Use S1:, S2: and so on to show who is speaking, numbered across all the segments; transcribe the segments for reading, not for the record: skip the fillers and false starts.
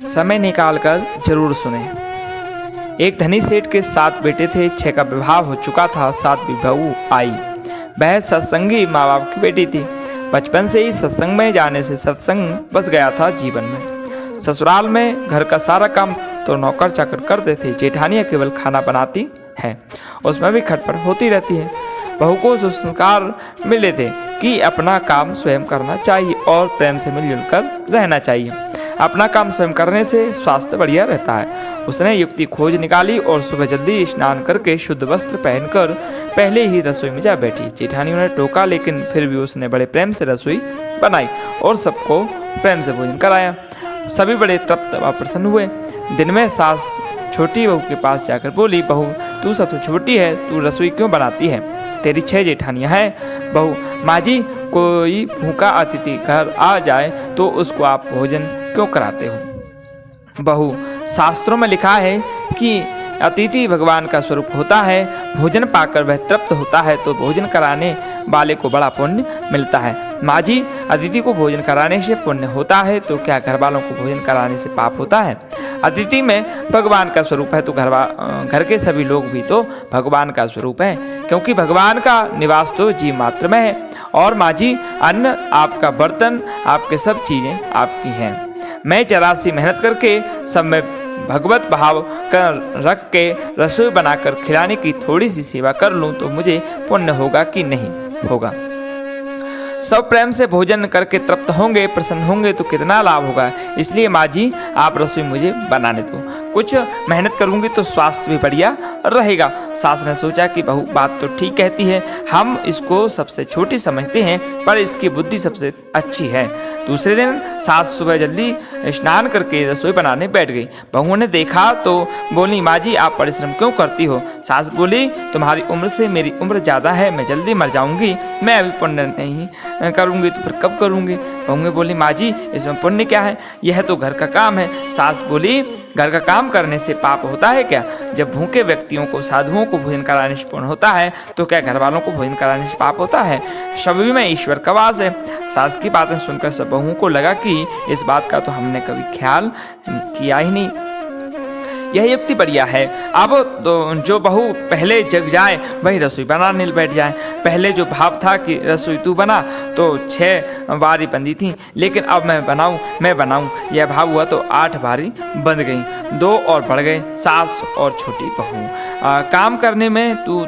S1: समय निकालकर जरूर सुने। एक धनी सेठ के 7 बेटे थे, 6 का विवाह हो चुका था, 7वीं बहू आई। वह सत्संगी माँ बाप की बेटी थी। बचपन से ही सत्संग में जाने से सत्संग बस गया था जीवन में। ससुराल में घर का सारा काम तो नौकर चाकर करते थे, जेठानियाँ केवल खाना बनाती हैं, उसमें भी खटपट होती रहती है। बहू को संस्कार मिले थे कि अपना काम स्वयं करना चाहिए और प्रेम से मिलजुल कर रहना चाहिए। अपना काम स्वयं करने से स्वास्थ्य बढ़िया रहता है। उसने युक्ति खोज निकाली और सुबह जल्दी स्नान करके शुद्ध वस्त्र पहनकर पहले ही रसोई में जा बैठी। जेठानियों ने टोका, लेकिन फिर भी उसने बड़े प्रेम से रसोई बनाई और सबको प्रेम से भोजन कराया। सभी बड़े तृप्त व प्रसन्न हुए। दिन में सास छोटी बहू के पास जाकर बोली, बहू तू सबसे छोटी है, तू रसोई क्यों बनाती है? तेरी 6 जेठानियाँ हैं। बहू, माँ जी, कोई भूखा अतिथि घर आ जाए तो उसको आप भोजन क्यों कराते हो? बहू, शास्त्रों में लिखा है कि अतिथि भगवान का स्वरूप होता है, भोजन पाकर वह तृप्त होता है तो भोजन कराने वाले को बड़ा पुण्य मिलता है। माँ जी, अतिथि को भोजन कराने से पुण्य होता है तो क्या घर वालों को भोजन कराने से पाप होता है? अतिथि में भगवान का स्वरूप है तो घर के सभी लोग भी तो भगवान का स्वरूप है, क्योंकि भगवान का निवास तो जीव मात्र में है। और माँ जी, अन्न आपका, बर्तन आपके, सब चीज़ें आपकी हैं। मैं जरा सी मेहनत करके सब में भगवत भाव कर रख के रसोई बनाकर खिलाने की थोड़ी सी सेवा कर लूँ तो मुझे पुण्य होगा कि नहीं होगा? सब प्रेम से भोजन करके तृप्त होंगे, प्रसन्न होंगे तो कितना लाभ होगा। इसलिए माँ जी, आप रसोई मुझे बनाने दो, कुछ मेहनत करूँगी तो स्वास्थ्य भी बढ़िया रहेगा। सास ने सोचा कि बहू बात तो ठीक कहती है, हम इसको सबसे छोटी समझते हैं पर इसकी बुद्धि सबसे अच्छी है। दूसरे दिन सास सुबह जल्दी स्नान करके रसोई बनाने बैठ गई। बहू ने देखा तो बोली, माँ जी आप परिश्रम क्यों करती हो? सास बोली, तुम्हारी उम्र से मेरी उम्र ज़्यादा है, मैं जल्दी मर जाऊंगी, मैं अभी पुण्य नहीं करूंगी तो फिर कब करूंगी? बहू बोली, माँ जी इसमें पुण्य क्या है, यह तो घर का काम है। सास बोली, घर का काम करने से पाप होता है क्या? जब भूखे व्यक्तियों को, साधुओं को भोजन कराने से पुण्य होता है तो क्या घर वालों को भोजन कराने से पाप होता है? सभी में ईश्वर का वास है। सास की बातें सुनकर सब बहू को लगा कि इस बात का तो हमने कभी ख्याल किया ही नहीं, यह युक्ति बढ़िया है। अब तो जो बहू पहले जग जाए वही रसोई बनाने बैठ जाए। पहले जो भाव था कि रसोई तू बना तो 6 बारी बंदी थी, लेकिन अब मैं बनाऊं यह भाव हुआ तो 8 बारी बंद गई, 2 और बढ़ गए, सास और छोटी बहू। काम करने में तू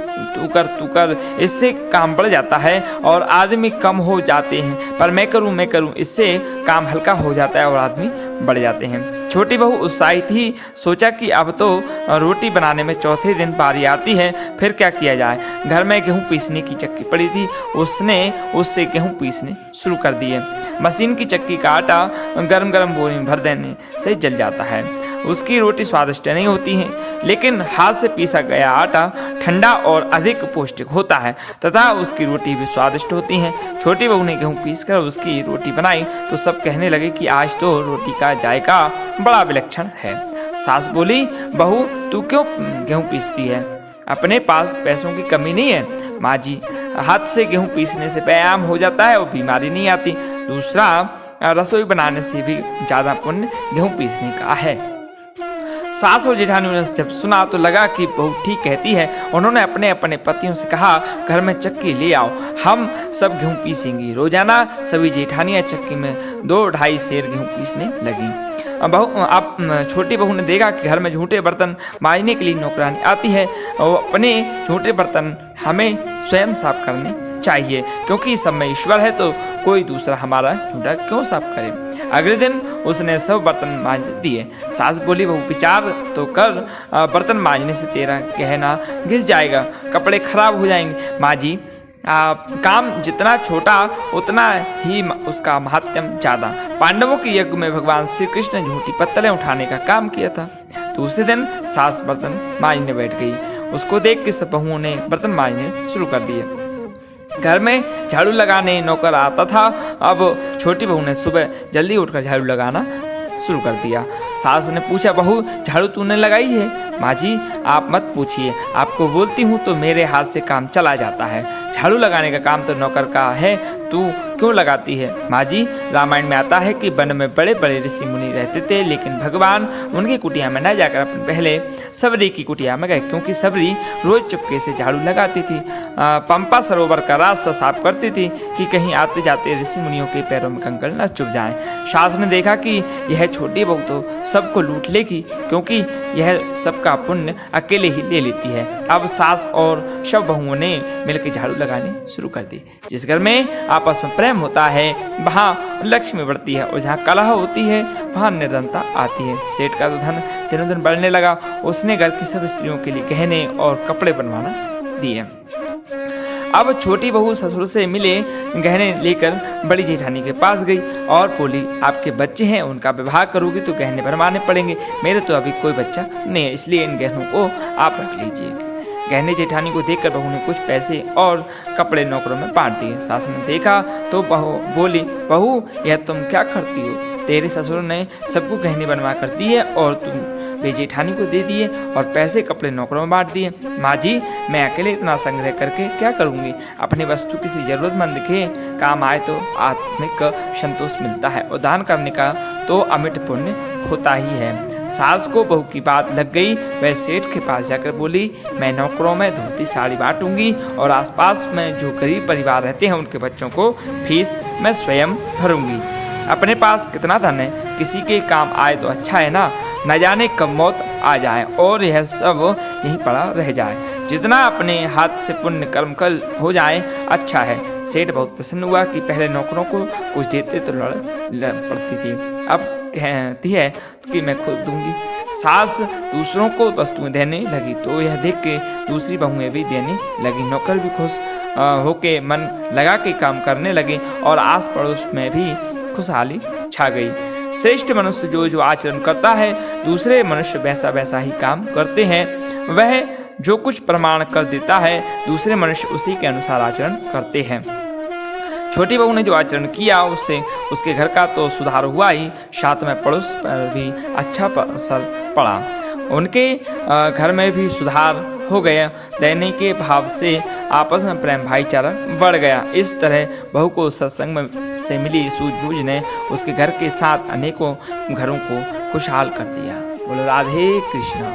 S1: कर इससे काम बढ़ जाता है और आदमी कम हो जाते हैं, पर मैं करूं इससे काम हल्का हो जाता है और आदमी बढ़ जाते हैं। छोटी बहू उत्साहित ही सोचा कि अब तो रोटी बनाने में चौथे दिन बारी आती है, फिर क्या किया जाए। घर में गेहूं पीसने की चक्की पड़ी थी, उसने उससे गेहूं पीसने शुरू कर दिए। मशीन की चक्की का आटा गरम बोरी में भर देने से जल जाता है। उसकी रोटी स्वादिष्ट नहीं होती है, लेकिन हाथ से पीसा गया आटा ठंडा और अधिक पौष्टिक होता है तथा उसकी रोटी भी स्वादिष्ट होती है। छोटी बहू ने गेहूं पीसकर उसकी रोटी बनाई तो सब कहने लगे कि आज तो रोटी का जायका बड़ा विलक्षण है। सास बोली, बहू तू क्यों गेहूं पीसती है? अपने पास पैसों की कमी नहीं है। माँ जी, हाथ से गेहूं पीसने से व्यायाम हो जाता है और बीमारी नहीं आती। दूसरा, रसोई बनाने से भी ज़्यादा पुण्य गेहूं पीसने का है। सास और जेठानियों ने जब सुना तो लगा कि बहू ठीक कहती है। उन्होंने अपने अपने पतियों से कहा, घर में चक्की ले आओ, हम सब गेहूं पीसेंगी। रोजाना सभी जेठानियां चक्की में 2-2.5 सेर गेहूं पीसने लगी। अब छोटी बहू ने देखा कि घर में झूठे बर्तन मांजने के लिए नौकरानी आती है और अपने झूठे बर्तन हमें स्वयं साफ करने चाहिए, क्योंकि सब में ईश्वर है तो कोई दूसरा हमारा झूठा क्यों साफ करे। अगले दिन उसने सब बर्तन मांज दिए। सास बोली, बहू विचार तो कर, बर्तन मांजने से तेरा गहना घिस जाएगा, कपड़े खराब हो जाएंगे। माँ जी, काम जितना छोटा उतना ही उसका महात्म्य ज़्यादा। पांडवों के यज्ञ में भगवान श्री कृष्ण ने झूठी पत्तलें उठाने का काम किया था। दूसरे दिन सास बर्तन मांजने बैठ गई। उसको देख के सब बहुओं ने बर्तन मांजने शुरू कर दिए। घर में झाड़ू लगाने नौकर आता था। अब छोटी बहू ने सुबह जल्दी उठकर झाड़ू लगाना शुरू कर दिया। सास ने पूछा, बहू झाड़ू तूने लगाई है? माँ जी, आप मत पूछिए, आपको बोलती हूँ तो मेरे हाथ से काम चला जाता है। झाड़ू लगाने का काम तो नौकर का है, तू क्यों लगाती है? माँ जी, रामायण में आता है कि वन में बड़े बड़े ऋषि मुनि रहते थे, लेकिन भगवान उनकी कुटिया में न जाकर अपने पहले सबरी की कुटिया में गए, क्योंकि सबरी रोज चुपके से झाड़ू लगाती थी, पंपा सरोवर का रास्ता साफ करती थी कि कहीं आते जाते ऋषि मुनियों के पैरों में कंकड़ न चुभ जाएं। सास ने देखा कि यह छोटी बहू तो सबको लूट लेगी, क्योंकि यह सबका पुण्य अकेले ही ले लेती है। अब सास और सब बहुओं ने मिलकर झाड़ू लगाने शुरू कर दी। जिस घर में आपस में प्रेम होता है वहाँ लक्ष्मी बढ़ती है, और जहाँ कलह होती है वहाँ निर्धनता आती है। सेठ का तो धन दिनों दिन बढ़ने लगा। उसने घर की सब स्त्रियों के लिए गहने और कपड़े बनवाना दिए। अब छोटी बहू ससुर से मिले गहने लेकर बड़ी जेठानी के पास गई और बोली, आपके बच्चे हैं, उनका विवाह करोगी तो गहने बनवाने पड़ेंगे। मेरे तो अभी कोई बच्चा नहीं है, इसलिए इन गहनों को आप रख लीजिए। गहने जेठानी को देखकर बहू ने कुछ पैसे और कपड़े नौकरों में बांट दिए। सास ने देखा तो बहू बोली, बहू यह तुम क्या करती हो? तेरे ससुर ने सबको गहने बनवा कर दिए और तुम जेठानी को दे दिए और पैसे कपड़े नौकरों में बांट दिए। माँ जी, मैं अकेले इतना संग्रह करके क्या करूँगी? अपनी वस्तु किसी जरूरतमंद के काम आए तो आत्मिक संतोष मिलता है, और दान करने का तो अमिट पुण्य होता ही है। सास को बहू की बात लग गई। वह सेठ के पास जाकर बोली, मैं नौकरों में धोती साड़ी बांटूंगी और आसपास में जो गरीब परिवार रहते हैं उनके बच्चों को फीस मैं स्वयं भरूंगी। अपने पास कितना धन है, किसी के काम आए तो अच्छा है ना, न जाने कब मौत आ जाए और यह सब यहीं पड़ा रह जाए। जितना अपने हाथ से पुण्य कर्म कर हो जाए अच्छा है। सेठ बहुत प्रसन्न हुआ कि पहले नौकरों को कुछ देते तो लड़ पड़ती थी, अब कहती है कि मैं खुद दूंगी। सास दूसरों को वस्तुएं देने लगी तो यह देख के दूसरी बहुएं भी देने लगी। नौकर भी खुश होके मन लगा के काम करने लगे और आस पड़ोस में भी खुशहाली छा गई। श्रेष्ठ मनुष्य जो आचरण करता है, दूसरे मनुष्य वैसा वैसा ही काम करते हैं। वह जो कुछ प्रमाण कर देता है, दूसरे मनुष्य उसी के अनुसार आचरण करते हैं। छोटी बहू ने जो आचरण किया उससे उसके घर का तो सुधार हुआ ही, साथ में पड़ोस पर भी अच्छा असर पड़ा। उनके घर में भी सुधार हो गया। देने के भाव से आपस में प्रेम भाईचारा बढ़ गया। इस तरह बहू को सत्संग से मिली सूझबूझ ने उसके घर के साथ अनेकों घरों को खुशहाल कर दिया। बोलो राधे कृष्णा।